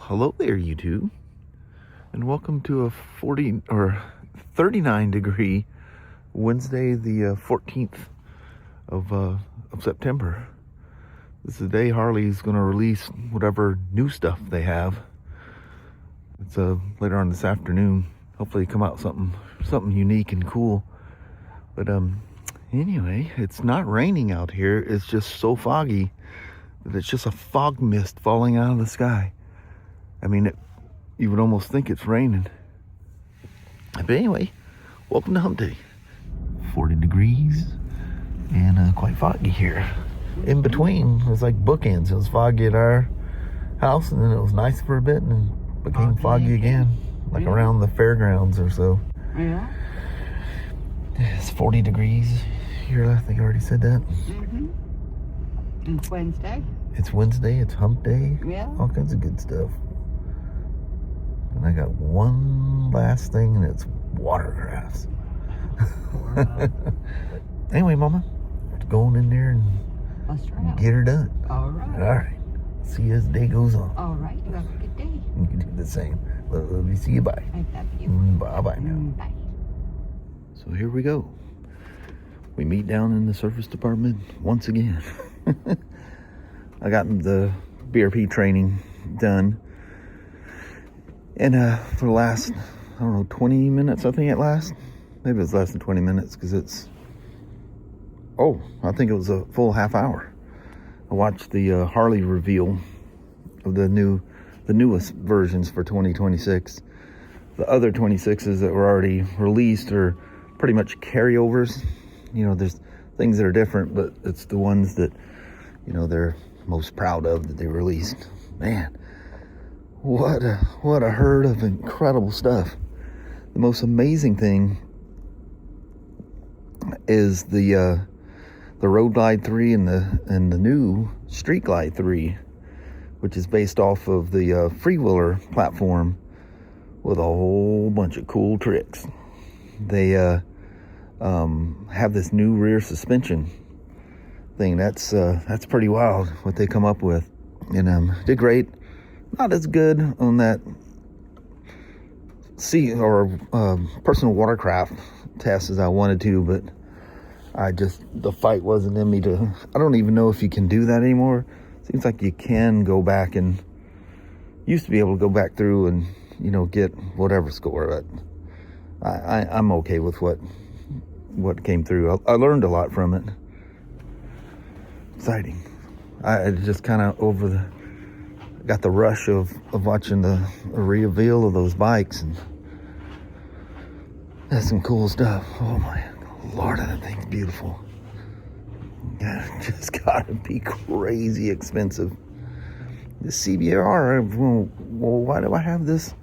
Hello there, YouTube, and welcome to a 39 degree Wednesday, the 14th of September. This is the day Harley's going to release whatever new stuff they have. It's later on this afternoon. Hopefully, come out something unique and cool. But anyway, it's not raining out here. It's just so foggy that it's just a fog mist falling out of the sky. I mean, you would almost think it's raining. But anyway, welcome to Hump Day. 40 degrees and quite foggy here. In between, it was like bookends. It was foggy at our house, and then it was nice for a bit, and then became foggy again, like around the fairgrounds or so. Yeah. It's 40 degrees here. I think I already said that. Mm-hmm. It's Wednesday. It's Wednesday. It's Hump Day. Yeah. All kinds of good stuff. And I got one last thing, and it's watercrafts. Anyway, Mama, let's go in there and get her done. All right. All right. See you as the day goes on. All right. You have a good day. You can do the same. Love you. See you. Bye. I love you. Bye now. Bye. So here we go. We meet down in the service department once again. I got the BRP training done. And for the last, 20 minutes, I think it lasts. Maybe it's less than 20 minutes because it's, I think it was a full half hour. I watched the Harley reveal of the newest versions for 2026. The other 26s that were already released are pretty much carryovers. You know, there's things that are different, but it's the ones that, they're most proud of that they released. Man. What a herd of incredible stuff. The most amazing thing is the Road Glide 3 and the new Street Glide 3, which is based off of the Freewheeler platform with a whole bunch of cool tricks. They have this new rear suspension thing. That's pretty wild what they come up with, and did great. Not as good on that personal watercraft test as I wanted to, but the fight wasn't in me to. I don't even know if you can do that anymore. Seems like you can go back and used to be able to go back through and get whatever score. But I'm okay with what came through. I learned a lot from it. Exciting. I just kind of got the rush of watching the reveal of those bikes, and that's some cool stuff. Oh my Lord, that thing's beautiful. Yeah, it just gotta be crazy expensive. The CBR, well, why do I have this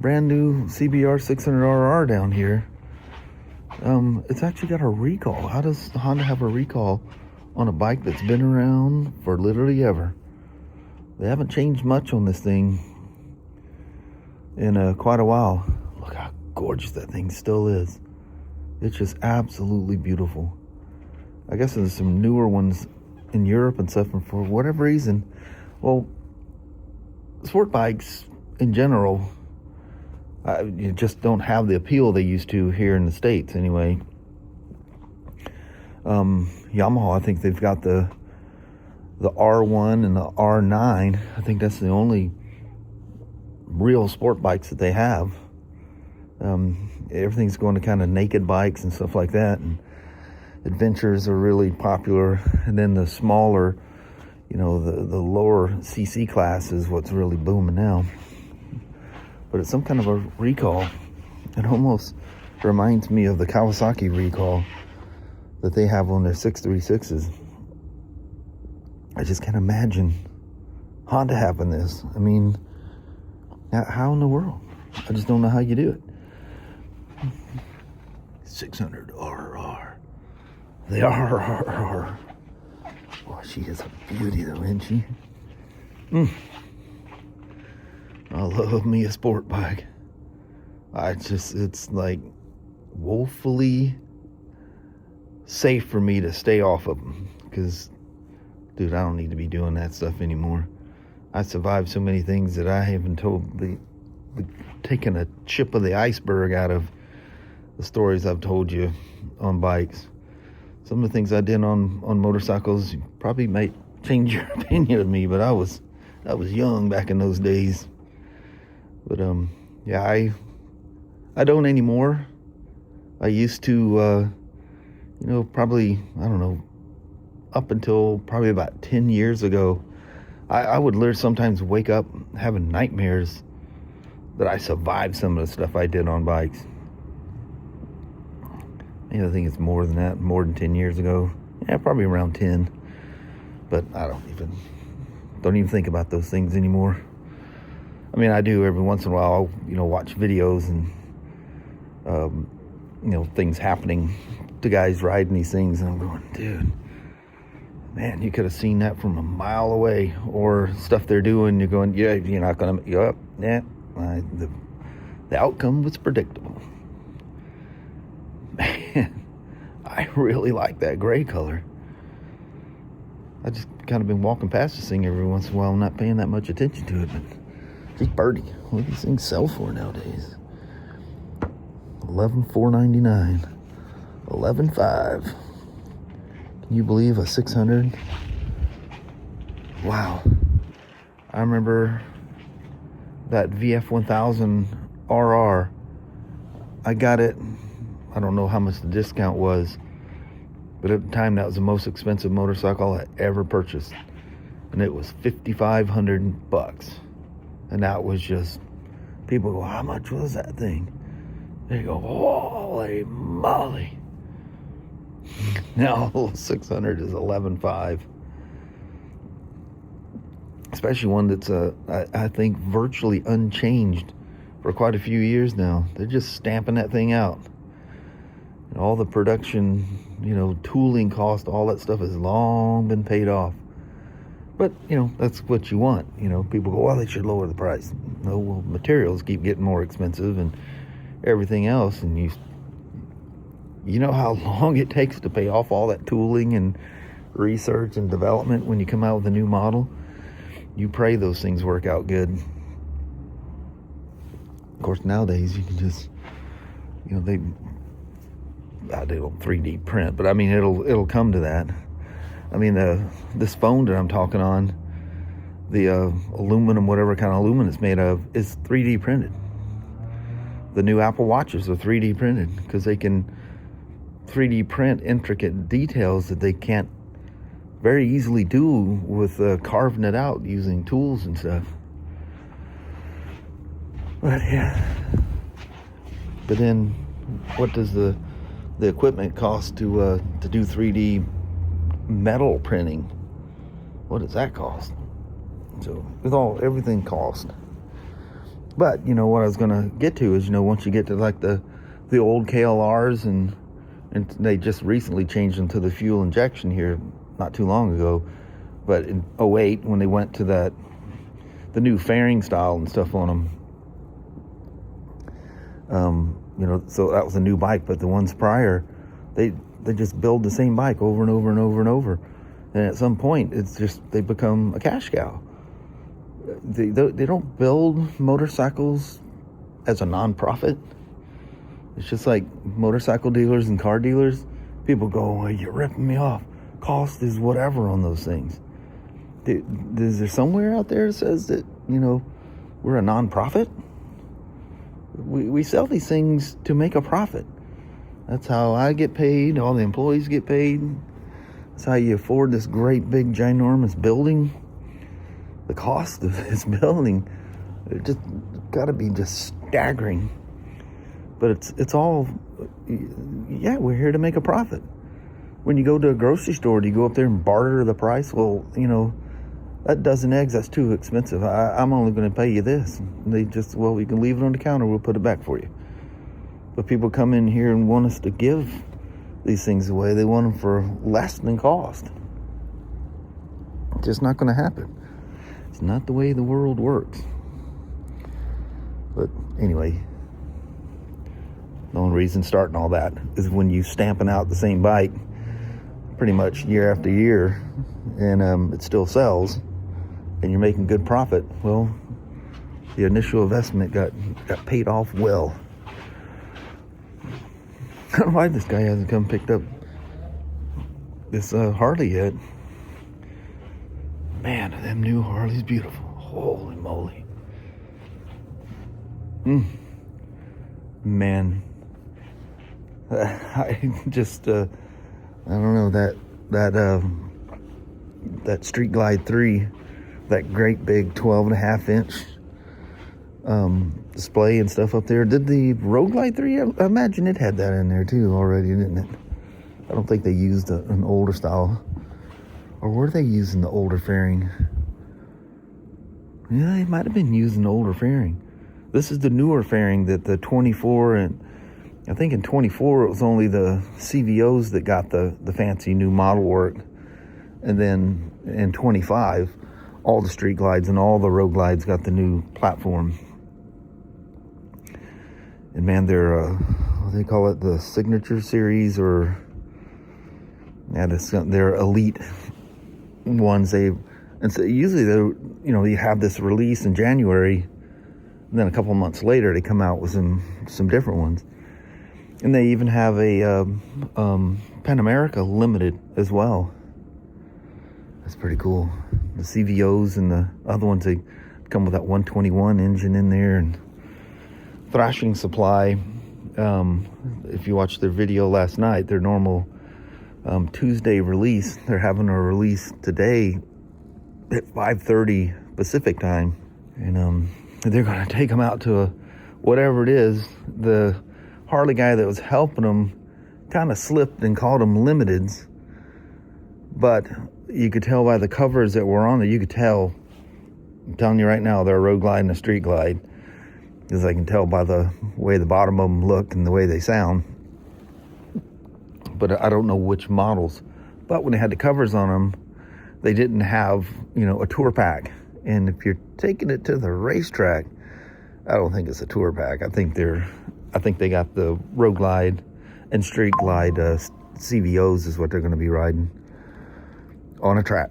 brand new CBR600RR down here? It's actually got a recall. How does Honda have a recall on a bike that's been around for literally ever? They haven't changed much on this thing in quite a while. Look how gorgeous that thing still is. It's just absolutely beautiful. I guess there's some newer ones in Europe and stuff, and for whatever reason, sport bikes in general, you just don't have the appeal they used to here in the States anyway. Yamaha, I think they've got the R1 and the R9. I think that's the only real sport bikes that they have. Everything's going to kind of naked bikes and stuff like that, and adventures are really popular. And then the smaller, the lower CC class is what's really booming now. But it's some kind of a recall. It almost reminds me of the Kawasaki recall that they have on their 636s. I just can't imagine Honda having this. I mean, how in the world? I just don't know how you do it. 600RR. The RRR. Boy, she is a beauty though, isn't she? I love me a sport bike. It's like woefully safe for me to stay off of them, because dude, I don't need to be doing that stuff anymore. I survived so many things that I haven't told taken a chip of the iceberg out of the stories I've told you on bikes. Some of the things I did on motorcycles probably might change your opinion of me, but I was young back in those days. But yeah, I don't anymore. I used to, probably, I don't know, up until probably about 10 years ago, I would literally sometimes wake up having nightmares that I survived some of the stuff I did on bikes. I think it's more than that, more than 10 years ago. Yeah, probably around 10. But I don't even think about those things anymore. I mean, I do every once in a while. I'll, watch videos and, things happening to guys riding these things. And I'm going, dude, man, you could have seen that from a mile away. Or stuff they're doing, you're going, yeah, you're not going to, the outcome was predictable. Man, I really like that gray color. I just kind of been walking past this thing every once in a while. I'm not paying that much attention to it, but just birdie. What do these things sell for nowadays? $11,499. $11,500. Can you believe a 600? Wow. I remember that VF1000RR. I got it. I don't know how much the discount was, but at the time that was the most expensive motorcycle I ever purchased, and it was $5,500. And that was just, people go, how much was that thing? They go, holy moly. Now 600 is $11,500. Especially one that's I think virtually unchanged for quite a few years now. They're just stamping that thing out. And all the production, tooling cost, all that stuff has long been paid off. But, that's what you want. People go, well, they should lower the price. No, well, materials keep getting more expensive and everything else. And you know how long it takes to pay off all that tooling and research and development when you come out with a new model? You pray those things work out good. Of course, nowadays you can just, they don't 3D print, but I mean, it'll come to that. I mean, this phone that I'm talking on, the aluminum, whatever kind of aluminum it's made of, is 3D printed. The new Apple Watches are 3D printed because they can 3D print intricate details that they can't very easily do with carving it out using tools and stuff. But yeah. But then, what does the equipment cost to do 3D metal printing? What does that cost? So everything cost. But what I was gonna get to is once you get to like the old KLRs and they just recently changed them to the fuel injection here not too long ago, but in 2008 when they went to the new fairing style and stuff on them, so that was a new bike. But the ones prior, they just build the same bike over and over and over and over, and at some point it's just they become a cash cow. They don't build motorcycles as a non-profit. It's just like motorcycle dealers and car dealers. People go, well, you're ripping me off. Cost is whatever on those things. Is there somewhere out there that says that, we're a non-profit? We sell these things to make a profit. That's how I get paid. All the employees get paid. That's how you afford this great big ginormous building. The cost of this building, it just got to be just staggering. But it's all, yeah, we're here to make a profit. When you go to a grocery store, do you go up there and barter the price? Well, that dozen eggs, that's too expensive. I'm only going to pay you this. And they just, well, you can leave it on the counter. We'll put it back for you. But people come in here and want us to give these things away. They want them for less than cost. It's just not going to happen. It's not the way the world works. But anyway, the only reason starting all that is when you stamping out the same bike pretty much year after year, and it still sells, and you're making good profit, well, the initial investment got paid off well. I don't know why this guy hasn't come picked up this Harley yet. Man, them new Harleys beautiful. Holy moly. Man, I just I don't know, that Street Glide 3, that great big 12.5 inch display and stuff up there. Did the Road Glide 3? I imagine it had that in there too already, didn't it? I don't think they used an older style. Or were they using the older fairing? Yeah, they might have been using the older fairing. This is the newer fairing that the 24, and I think in 24 it was only the CVOs that got the fancy new model work. And then in 25, all the Street Glides and all the Road Glides got the new platform. And man, they're, what do they call it? The Signature Series, or they're elite ones. And so usually you have this release in January, and then a couple months later they come out with some different ones. And they even have a Pan America Limited as well. That's pretty cool. The CVOs and the other ones, they come with that 121 engine in there. And Thrashing Supply, if you watched their video last night, their normal Tuesday release, they're having a release today at 5:30 Pacific time. And they're going to take them out to whatever it is. The Harley guy that was helping them kind of slipped and called them limiteds. But you could tell by the covers that were on it, you could tell, I'm telling you right now, they're a Road Glide and a Street Glide. Because I can tell by the way the bottom of them look and the way they sound. But I don't know which models. But when they had the covers on them, they didn't have, a tour pack. And if you're taking it to the racetrack, I don't think it's a tour pack. I think they got the Road Glide and Street Glide CVOs is what they're going to be riding on a track.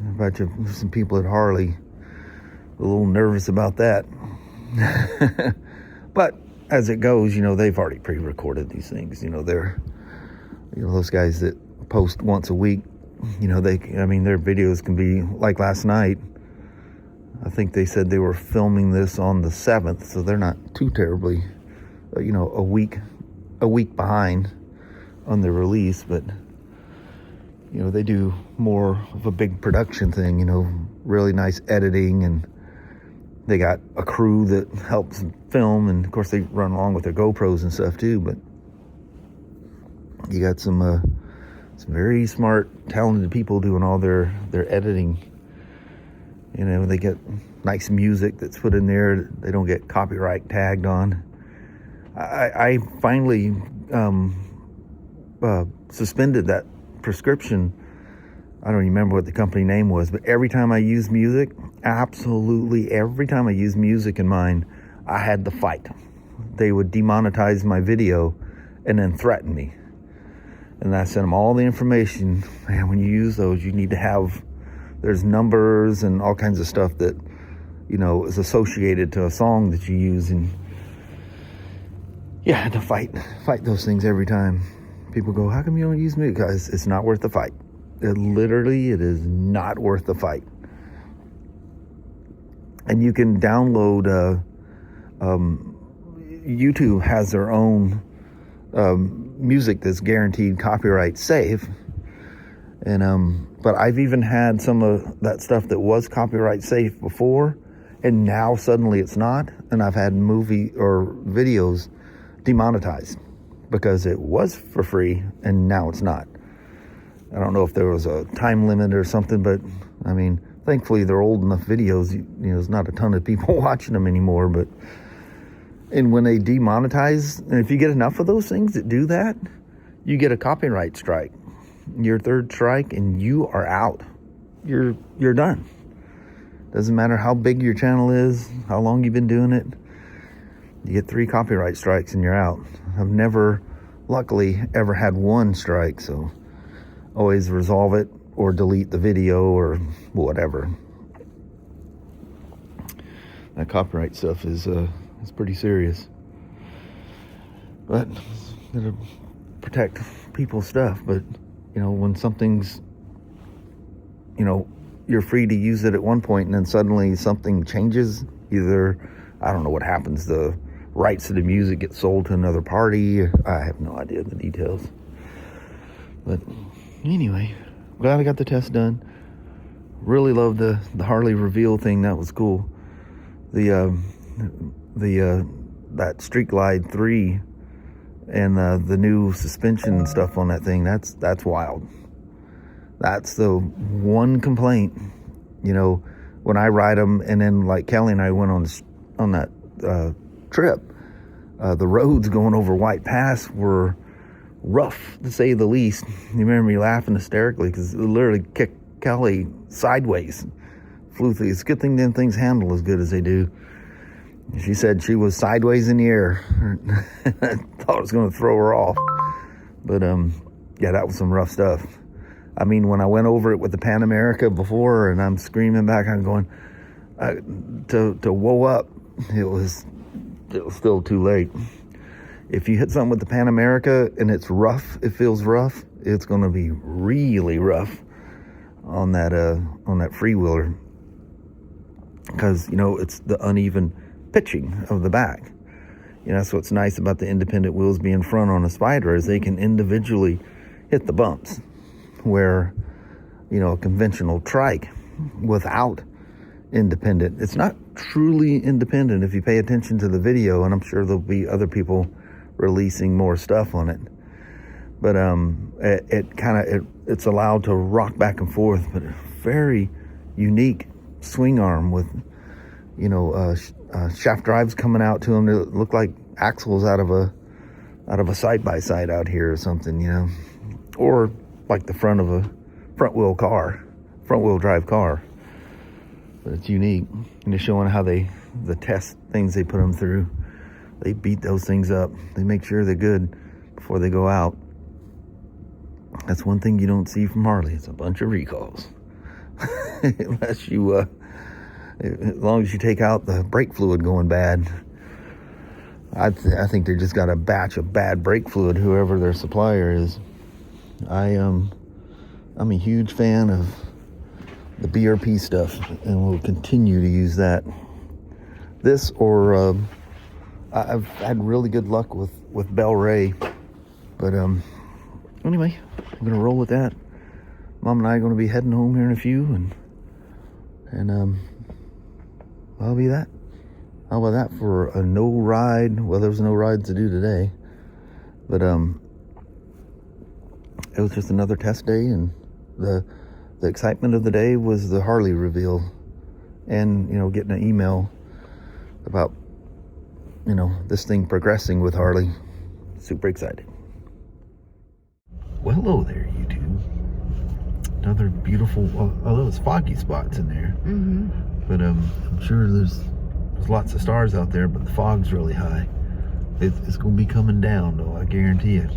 I bet you some people at Harley a little nervous about that. But as it goes, they've already pre-recorded these things. They're, those guys that post once a week, their videos can be like last night. I think they said they were filming this on the 7th, so they're not too terribly, a week behind on the release. But they do more of a big production thing, really nice editing, and they got a crew that helps film, and of course they run along with their GoPros and stuff too. But you got some very smart, talented people doing all their editing. They get nice music that's put in there. They don't get copyright tagged on. I finally suspended that prescription. I don't remember what the company name was, but every time I use music, absolutely every time I use music in mine, I had to fight. They would demonetize my video and then threaten me. And I sent them all the information. Man, when you use those, you need to have, there's numbers and all kinds of stuff that, is associated to a song that you use. And yeah, I had to fight those things every time. People go, how come you don't use music? Guys, it's not worth the fight. It is not worth the fight. And you can download, YouTube has their own music that's guaranteed copyright safe. And but I've even had some of that stuff that was copyright safe before, and now suddenly it's not. And I've had movie or videos demonetized because it was for free and now it's not. I don't know if there was a time limit or something, but thankfully they're old enough videos. There's not a ton of people watching them anymore. But and when they demonetize, and if you get enough of those things that do that, you get a copyright strike. Your third strike, and you are out. You're done. Doesn't matter how big your channel is, how long you've been doing it. You get 3 copyright strikes and you're out. I've never, luckily, ever had 1 strike, so always resolve it or delete the video or whatever. That copyright stuff is pretty serious. But it'll protect people's stuff. But you know, when something's, you know, you're free to use it at one point, and then suddenly something changes. Either, I don't know what happens. The rights to the music get sold to another party. I have no idea the details. But anyway, glad I got the test done. Really love the Harley Reveal thing. That was cool. That Street Glide 3 and the new suspension stuff on that thing. That's wild. That's the one complaint, you know, when I ride them. And then like Kelly and I went on that trip, the roads going over White Pass were rough, to say the least. You remember me laughing hysterically because it literally kicked Kelly sideways, flew through. It's a good thing them things handle as good as they do. She said she was sideways in the air. I thought it was going to throw her off. But yeah, that was some rough stuff. I mean, when I went over it with the Pan America before, and I'm screaming back, I'm going to whoa up. It was still too late. If you hit something with the Pan America and it's rough, it feels rough, it's going to be really rough on that freewheeler, because you know it's the uneven pitching of the back. You know, that's what's nice about the independent wheels being front on a Spider, is they can individually hit the bumps, where, you know, a conventional trike without independent, it's not truly independent if you pay attention to the video, and I'm sure there'll be other people releasing more stuff on it. But it's allowed to rock back and forth, but a very unique swing arm with, you know, shaft drives coming out to them that look like axles out of a side-by-side out here or something, you know, or like the front of a front-wheel drive car. But it's unique, and it's showing how the test things they put them through. They beat those things up. They make sure they're good before they go out. That's one thing you don't see from Harley. It's a bunch of recalls. Unless you, as long as you take out the brake fluid going bad. I think they just got a batch of bad brake fluid, whoever their supplier is. I'm a huge fan of the BRP stuff, and will continue to use that. This, or I've had really good luck with Bel Ray. But anyway, I'm gonna roll with that. Mom and I are gonna be heading home here in a few, and that'll be that. How about that for a no ride? Well, there was no rides to do today, but it was just another test day, and the excitement of the day was the Harley reveal, and you know, getting an email about, you know, this thing progressing with Harley. Super excited. Well, hello there, YouTube. Another beautiful, although it's foggy spots in there. Mm-hmm. But I'm sure there's lots of stars out there, but the fog's really high. It's going to be coming down, though, I guarantee it.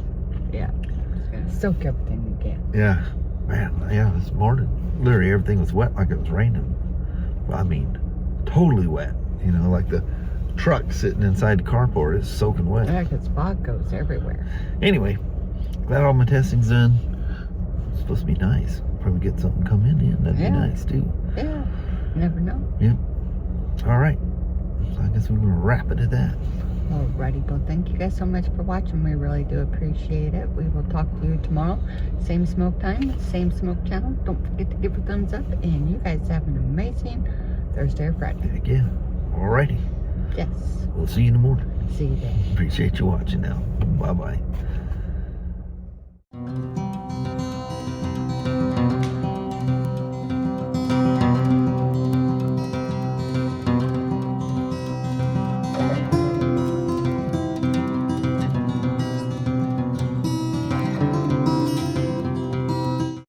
Yeah, it's going to soak everything again. Yeah, man, yeah, this morning, literally everything was wet like it was raining. Well, I mean, totally wet. You know, like the truck sitting inside the carport is soaking wet. Yeah, because fog goes everywhere. Anyway, glad all my testing's done. It's supposed to be nice. Probably get something coming in. That'd be nice, too. Yeah, never know. Yep. All right. So I guess we're going to wrap it at that. Alrighty, well, thank you guys so much for watching. We really do appreciate it. We will talk to you tomorrow. Same Smoak time, same Smoak channel. Don't forget to give a thumbs up. And you guys have an amazing Thursday or Friday. Heck yeah. Alrighty. Yes. We'll see you in the morning. See you then. Appreciate you watching now. Bye-bye.